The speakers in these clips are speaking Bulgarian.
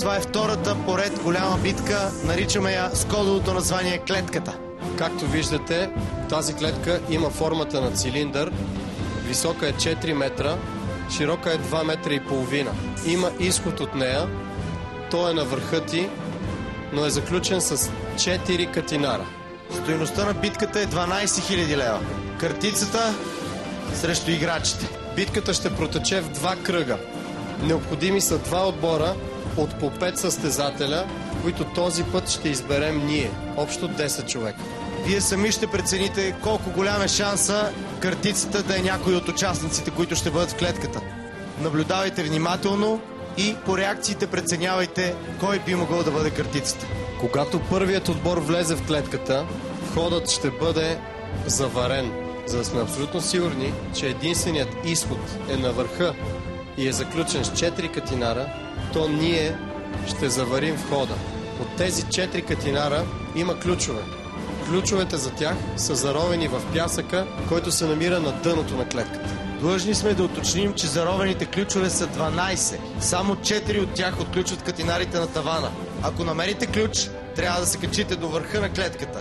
Това е втората поред голяма битка. Наричаме я с кодовото название клетката. Както виждате, тази клетка има формата на цилиндър. Висока е 4 метра, широка е 2 метра и половина. Има изход от нея. Той е на върха ти, но е заключен с 4 катинара. Стойността на битката е 12 000 лева. Картицата срещу играчите. Битката ще протече в 2 кръга. Необходими са 2 отбора от по 5 състезателя, които този път ще изберем ние. Общо 10 човека. Вие сами ще прецените колко голям е шанса картицата да е някой от участниците, които ще бъдат в клетката. Наблюдавайте внимателно и по реакциите преценявайте кой би могъл да бъде картицата. Когато първият отбор влезе в клетката, входът ще бъде заварен, за да сме абсолютно сигурни, че единственият изход е на върха и е заключен с 4 катинара, то ние ще заварим входа. От тези 4 катинара има ключове. Ключовете за тях са заровени в пясъка, който се намира на дъното на клетката. Длъжни сме да уточним, че заровените ключове са 12. Само 4 от тях отключват катинарите на тавана. Ако намерите ключ, трябва да се качите до върха на клетката.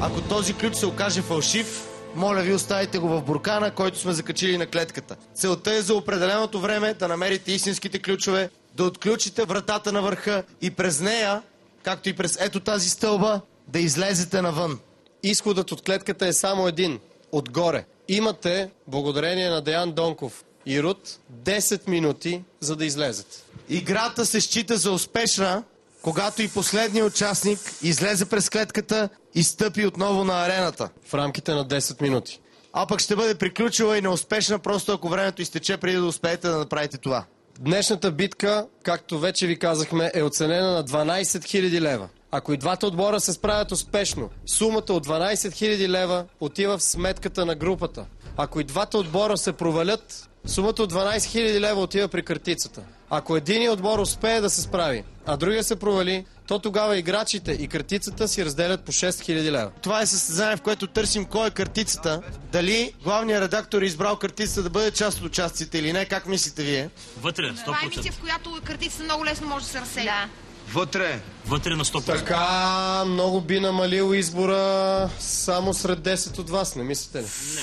Ако този ключ се окаже фалшив, моля ви, оставите го в буркана, който сме закачили на клетката. Целта е за определеното време да намерите истинските ключове, да отключите вратата на върха и през нея, както и през ето тази стълба, да излезете навън. Изходът от клетката е само един, отгоре. Имате, благодарение на Деян Донков и Рут, 10 минути, за да излезете. Играта се счита за успешна, когато и последният участник излезе през клетката и стъпи отново на арената. В рамките на 10 минути. А пък ще бъде приключила и неуспешна, просто ако времето изтече преди да успеете да направите това. Днешната битка, както вече ви казахме, е оценена на 12 000 лева. Ако и двата отбора се справят успешно, сумата от 12 000 лева отива в сметката на групата. Ако и двата отбора се провалят, сумата от 12 000 лева отива при картицата. Ако единият отбор успее да се справи, а другия се провали, то тогава играчите и картицата си разделят по 6 000 лева. Това е състезание, в което търсим кой е картицата. Дали главният редактор е избрал картицата да бъде част от участниците или не, как мислите вие? Вътре, 100%. Това е мисия, в която картицата много лесно може да се разсея. Да. Вътре. Вътре на 100%. Така, много би намалил избора само сред 10 от вас, не мислите ли? Не.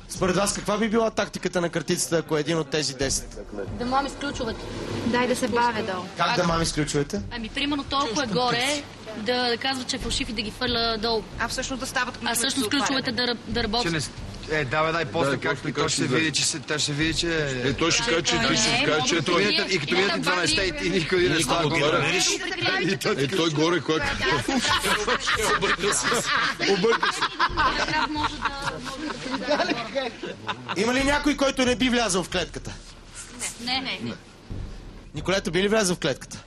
Според вас каква би била тактиката на картицата, ако е един от тези 10? Да мами с ключовете. Дай да се бавя долу. Как да мами с ключовете? Ами, примерно толкова е горе, да казва, че е фалшив и да ги хвърля долу. А всъщност да стават ключовете. А всъщност ключовете да работят. Давай, дай после, както и той ще види, че ще види, че... Той ще каже, че ти ще каже, че той... И като видите 12 и никой не става горе. Той горе, който... Обърка се. Има ли някой, който не би влязъл в клетката? Не. Николета, би ли влязъл в клетката?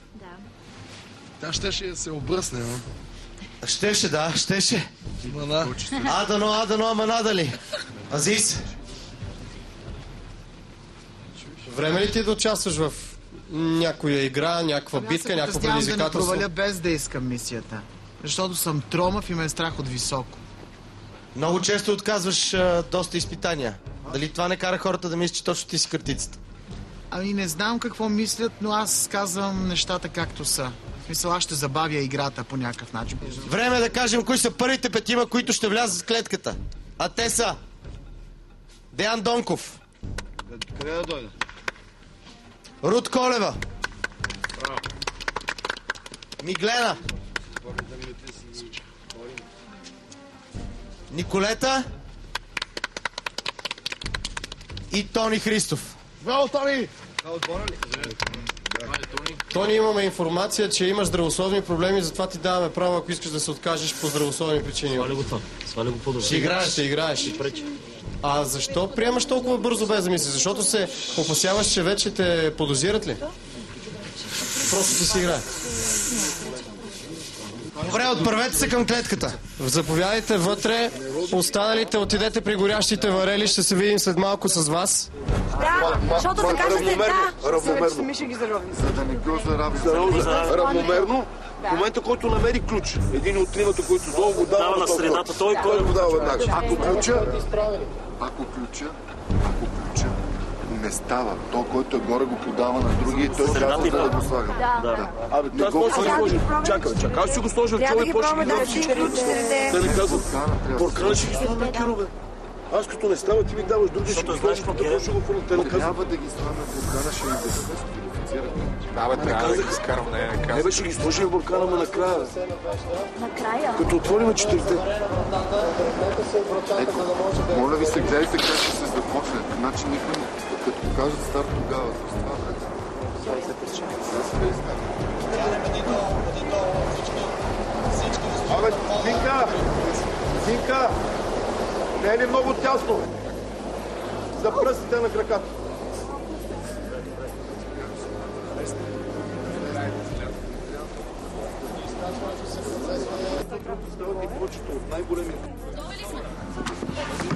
Тя щеше да се обръсне, но... Щеше, да, щеше. Мана. Адано, ама надали. Азис? Време ли ти да участваш в някоя игра, някаква битка, някакво предизвикателство? Да не проваля без да искам мисията. Защото съм тромав и ме е страх от високо. Много често отказваш доста изпитания. Дали това не кара хората да мислят, че точно ти си картицата? Ами не знам какво мислят, но аз казвам нещата както са. В смисъл, аз ще забавя играта по някакъв начин. Време е да кажем кои са първите 5, които ще влязат в клетката. А те са... Деян Донков. Къде да дойде? Рут Колева. Миглена. Николета. И Тони Христов. Браво, Тони! Тони, имаме информация, че имаш здравословни проблеми, затова ти даваме право, ако искаш да се откажеш по здравословни причини. Сваля го това. Сваля го по-добре. Ще играеш. А защо приемаш толкова бързо без да мислиш? Защото се опасяваш, че вече те подозират ли? Просто да си играе. Добре, отправете се към клетката. Заповядайте вътре. Останалите отидете при горящите варели. Ще се видим след малко с вас. Да, защото така ще се да. Равномерно. За да не го зарави. Равномерно. В момента, който намери ключ, един от тримата, който долу го дава на средата, той го дава веднага. Ако ключа Не става. То, който е горе, го подава на други и той казва да го слага. Да. Абе, аз мога да си го сложа. Чакай. Аз си го сложа в чола и почва ги гледам всички. Да не казват. Буркана ще ги сложа на кирове. Аз като не става, ти ми даваш други, ще ги сложиш, пък ще го фърна. Те не казват. Трябва да ги слагаме в буркана, ще ги дезинфицират. Да, бе, трябва да ги изкарам. Не бе, ще ги сложим в буркана, ма накрая. Накрая? Като отворим четирите. Ето, моля ви се, гледайте как ще се започне. Значи никой, като покажат старт тогава. Абе, Зинка! Не е ли много тясно? За пръстите на краката.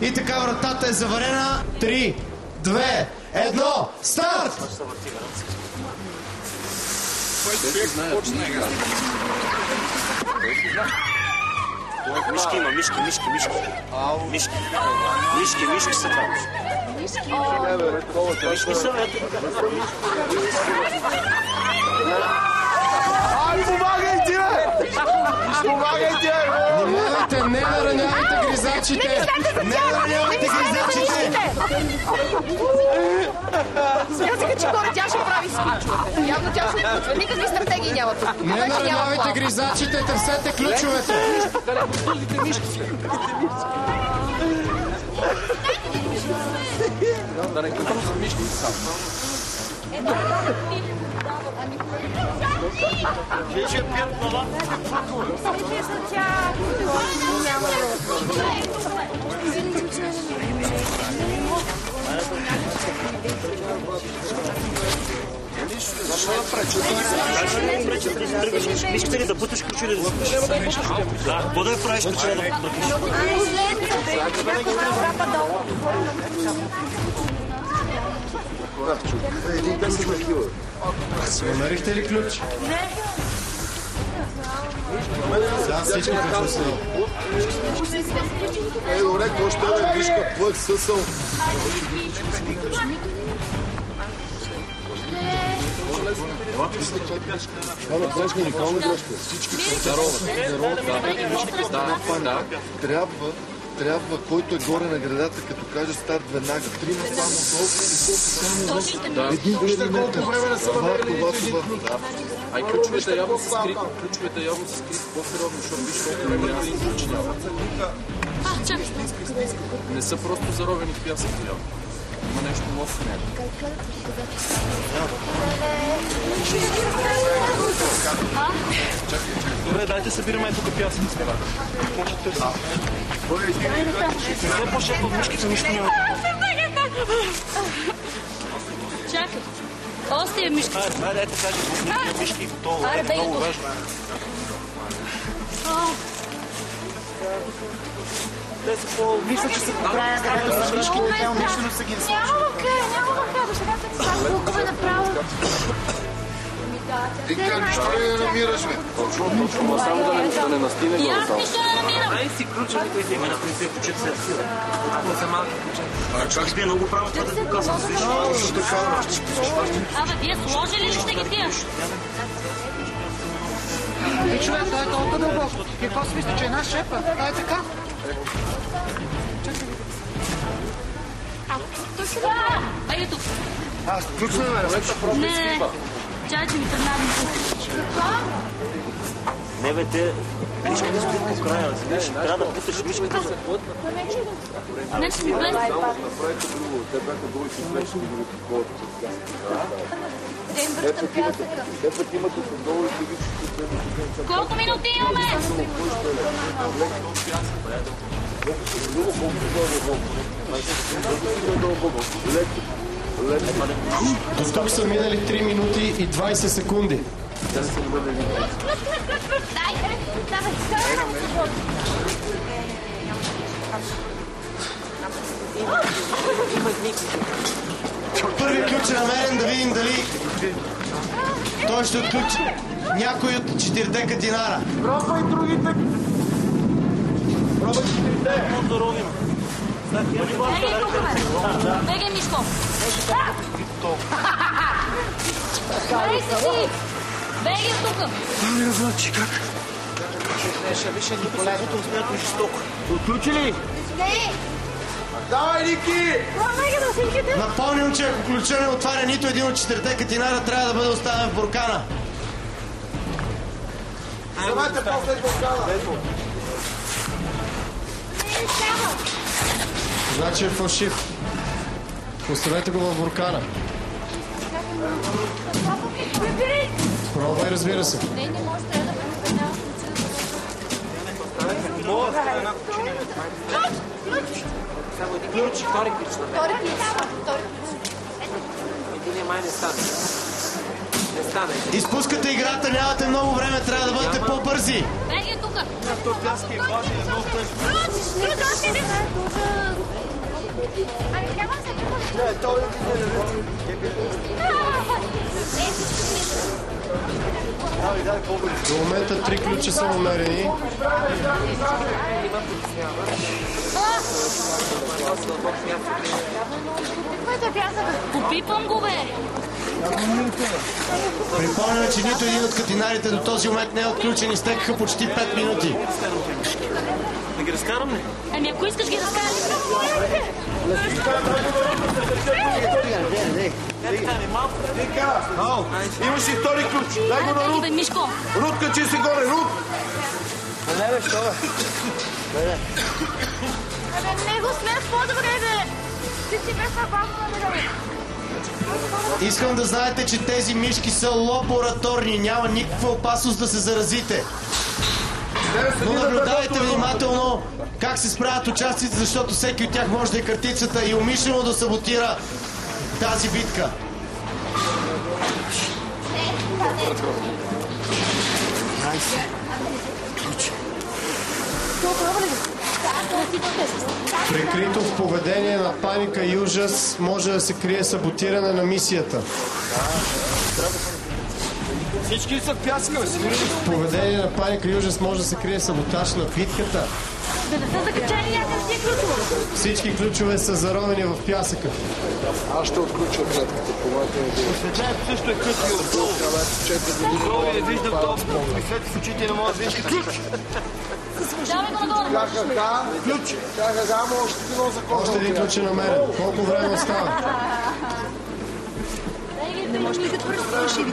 И така вратата е заварена. 3, 2, 1, старт! Мишки има, мишки са там. Мишки са, ето. Ай, помагайте, бе! Помагайте, бе! Внимавайте, не наранявайте гризачите! Не наранявайте гризачите! Смятаха, че горе тя ще прави ключовете. Явно тя ще ключове. Никакви стратегии няма тук. Не наранявайте гризачите, търсете ключовете! Искате ли да буташ ключи или да буташ? Да, какво да я правиш ключи да буташ? Намерихте ли ключ? Не. Сега всички какво Ей, добре, какво ще да виж какво е съсъл? Трябва, който е горе на градата, като каже старт веднага. Трима само толкова и толкова. Един вижте време не са намерили. Ай, ключовете явно са скрити. По-сериозно, защото виж колко време ключи няма. Не са просто заровени в пясък явно. Има нещо лошо в него. Добре, дайте събираме тук пясък с него. Може да търсим. Не се почне под мишките, нищо няма. Чакай. Още е мишки. Айде, кажи, мишки, готово. Аре, Много важно. Те са Мисля, че се поправя с мишките, те умишлено са ги сложили. Няма мака, до сега се казва толкова направо. Ти нищо ли не намираш, бе? Точно, само да не настине И аз нищо не намирам. Дай си ключа, които има на принцип ключите се разсила. Това са малки ключа. Чакай, вие много правилно това да го казвам. Абе, вие сложили ли сте ги тия? И човек, той е толкова дълбоко. Какво си мисли, че е наш шепа? Това е така. Айде тук. Аз ключ не намеря. Не, чай, че ми тръгнавам. Не бе, те мишките стоят по края. Трябва да путаш мишките. Не, че ми влезе. Колко минути имаме? До тук са минали 3 минути и 20 секунди. Първи ключ е намерен, да видим дали той ще отключи някой от 4 динара. Пробвай другите. Пробвай 4. Бегай, Мишко! Бегай си! Бегай от тук! Не знам, че как. Отключи ли? Не! Давай, Ники! Напомням, че ако ключа не отваря нито един от четирите катинара, трябва да бъде оставен в буркана. Вземайте после буркана. Значи е фалшив. Оставете го в буркана. Пробвай, разбира се. Не може, трябва да представлява Ключ, втори ключ на мен. втори ключ. Единия май не стане. Не стане. Изпускате играта, нямате много време, трябва да бъдете по-бързи. Бегай тук! Ами трябва До момента 3 ключа са намерени. Попипам го, бе! Припомняме, че нито един от катинарите до този момент не е отключен и стекаха почти 5 минути. Да ги разкарам ли? Ами ако искаш ги разкараш. Имаш и втори ключ. Дай го на Рут. Мишко! Рут, качи се горе, Рут. Не го смея по-добре, бе! Ти си без бабка, бе! Искам да знаете, че тези мишки са лабораторни. Няма никаква опасност да се заразите. Но наблюдавайте внимателно как се справят участниците, защото всеки от тях може да е картицата и умишлено да саботира тази битка. Прикрито в поведение на паника и ужас може да се крие саботиране на мисията. Всички са в пясъка, сигурно. В поведение на паника и ужас може да се крие саботаж на битката. Да не са закачани някакви ключове. Всички ключове са заровени в пясъка. Аз ще отключа клетката по моята идея. Осветлението също е късно и отдолу. Отдолу не виждам толкова. Мислете с очите не може да виждаш ключ. Давай го надолу. Ключ. Ама още едно закон. Още един ключ е намерен. Колко време остава? Не може ли да пръстиш или?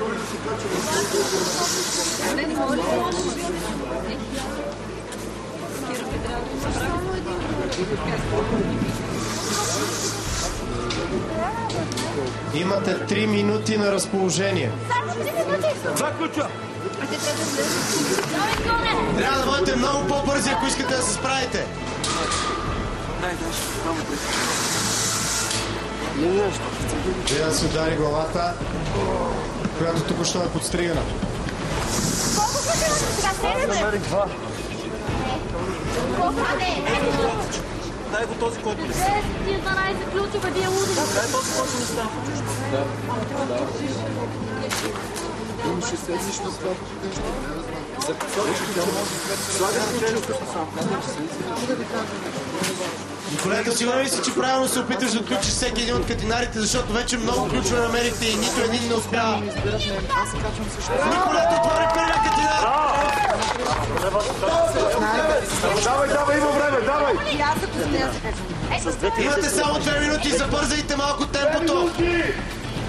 Имате 3 минути на разположение. Два ключа. Трябва да бъдете много по-бързи, ако искате да се справите. Трябва да се удари главата, която тук ще е подстригана. Колко ключа сега? 7 Намерих два. Дай го този, който не става. 10 и 12 ключове, вие луди. Дай този, който не става. Имаше седниш на това нещо. Колега, сигурен ли си, че правилно се опиташ да отключиш всеки един от катинарите, защото вече много ключове намерихте и нито един не успява. Николет, отвори първия катинар! Давай, има време, давай! Имате само 2 минути, забързайте малко темпото!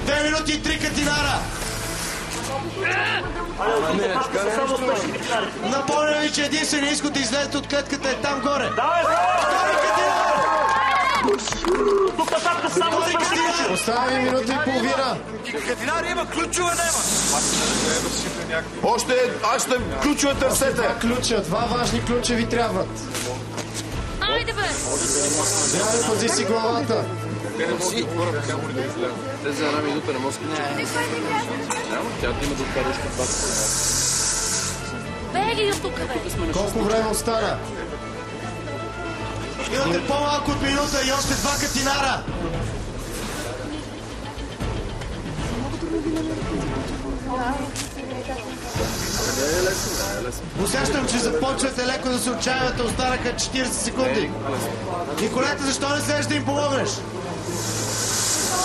2 минути и 3 катинара! Напомням ви, че единственият изход да излезете от клетката е там горе. Втори катинар! Тук нататък само Втори катинар! Остави минута и половина. Катинари има, ключове няма. Още, аз ще ключове търсете. Два ключа, два важни ключа ви трябват. Айде, бе! Трябва да пази си главата. Те за една минута не може да няма, тя да има да откара още два. Бегай от тук, бе! Колко време остана? Имате по-малко от минута и още 2 катинара! Усещам, че започвате леко да се отчаявате. Останаха 40 секунди. Николета, защо не седеш да им помогнеш?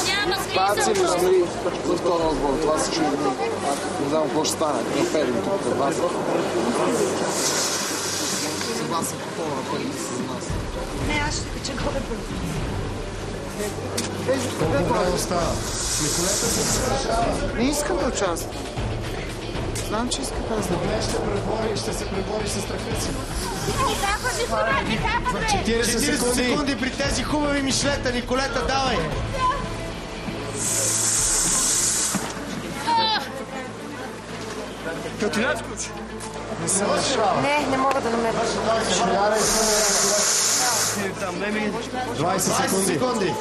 Няма Паци ли смисъл. сме за втора отбор? Това си чули. Не знам какво ще стане. Не перим тук пред вас. Съгласен по това, пари с нас. Не, аз ще кача горе първо. Колко време остава? Николета се съглашава. Не искам да участвам. Знам, че иска да знам. Ще се пребориш с страха си. Не капа, не капа, 40 секунди при тези хубави мишлета. Николета, давай! Катина изключи. Не мога да намеря. 20 секунди.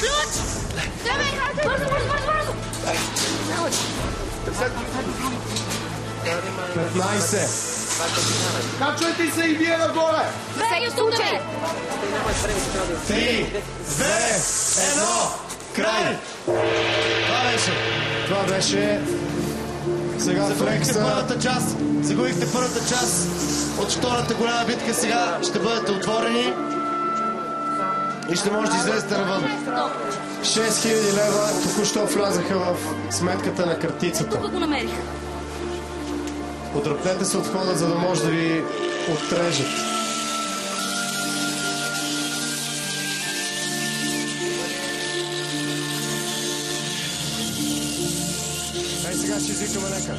Ключ! Давай, бързо! 15. Качвайте се и вие нагоре! За всеки случай! 3, 2, 1, край! Това беше сега Загубихте флекса. първата част. Загубихте първата част от втората голяма битка. Сега ще бъдете отворени и ще можете да излезете навън. 6000 лева току-що влязаха в сметката на картицата. Тук го намерих. Подръпнете се от входа, за да може да ви отрежат. Ей, сега ще извикаме лекар.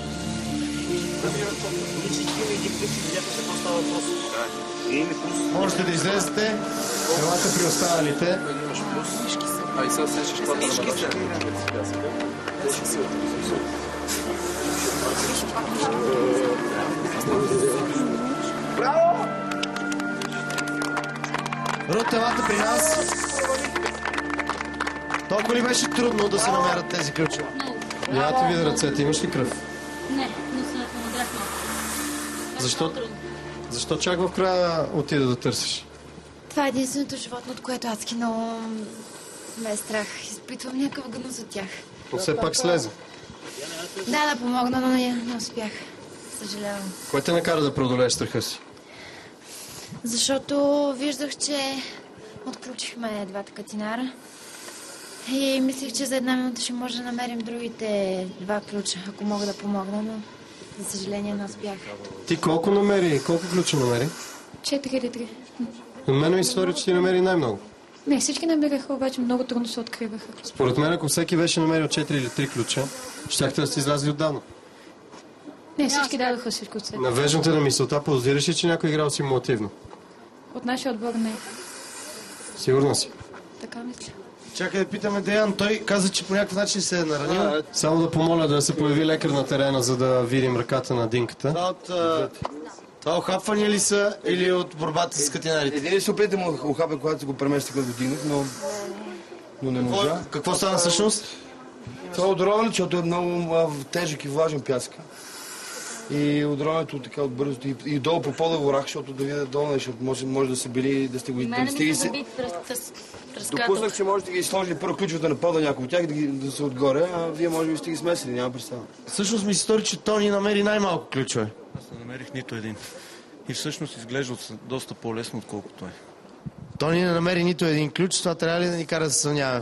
Можете да излезете. Елате при останалите. А и сега сещаш това да набаваш. Рут, елате при нас. Толкова ли беше трудно да се намерят тези ключове? Много. Я ти видя ръцете, имаш ли кръв? Не, но се надрях малко. Защо? Защо чак в края отида да търсиш? Това е единственото животно, от което адски много ме е страх. Изпитвам някакъв гнус от тях. Но все пак слезе. Да помогна, но не успях. Съжалявам. Кое те накара да преодолееш страха си? Защото виждах, че отключихме двата катинара и мислих, че за една минута ще може да намерим другите два ключа, ако мога да помогна, но за съжаление не успях. Ти колко намери? Колко ключа намери? 4 или 3. От мен ми история, че ти намери най-много. Не, всички намираха, обаче много трудно се откриваха. Според мен, ако всеки беше намерил 4 или 3 ключа, щяхте да сте излязли отдавна. Не, всички дадоха всичко от себе. Навеждам те на мисълта, подозираш ли, че някой играл симулативно? От нашия отбор не. Сигурна си. Така мисля. Чакай да питаме Деян. Той каза, че по някакъв начин се е наранил. Само да помоля да се появи лекар на терена, за да видим ръката на динката. Това охапвания ли са или от борбата с катинарите? Един ли се опита му охапя, когато се го премести, като го дигнах, но не можа. Какво стана всъщност? Това е удровен, защото е много тежък и влажен пясък. И удровенето така отбързо и долу по пода ворах, защото да видя долу, защото може да са били, да сте го Мене ми се заби тръскател. Допуснах, че можете да ги сложили първо ключовете на пода някой от тях да са отгоре, а вие може би сте ги смесили, няма представа. Всъщност ми се стори, че Тони намери най-малко ключове. Аз не намерих нито един. И всъщност изглежда доста по-лесно, отколкото е. Тони не намери нито един ключ, това трябва ли да ни кара да се съмняваме?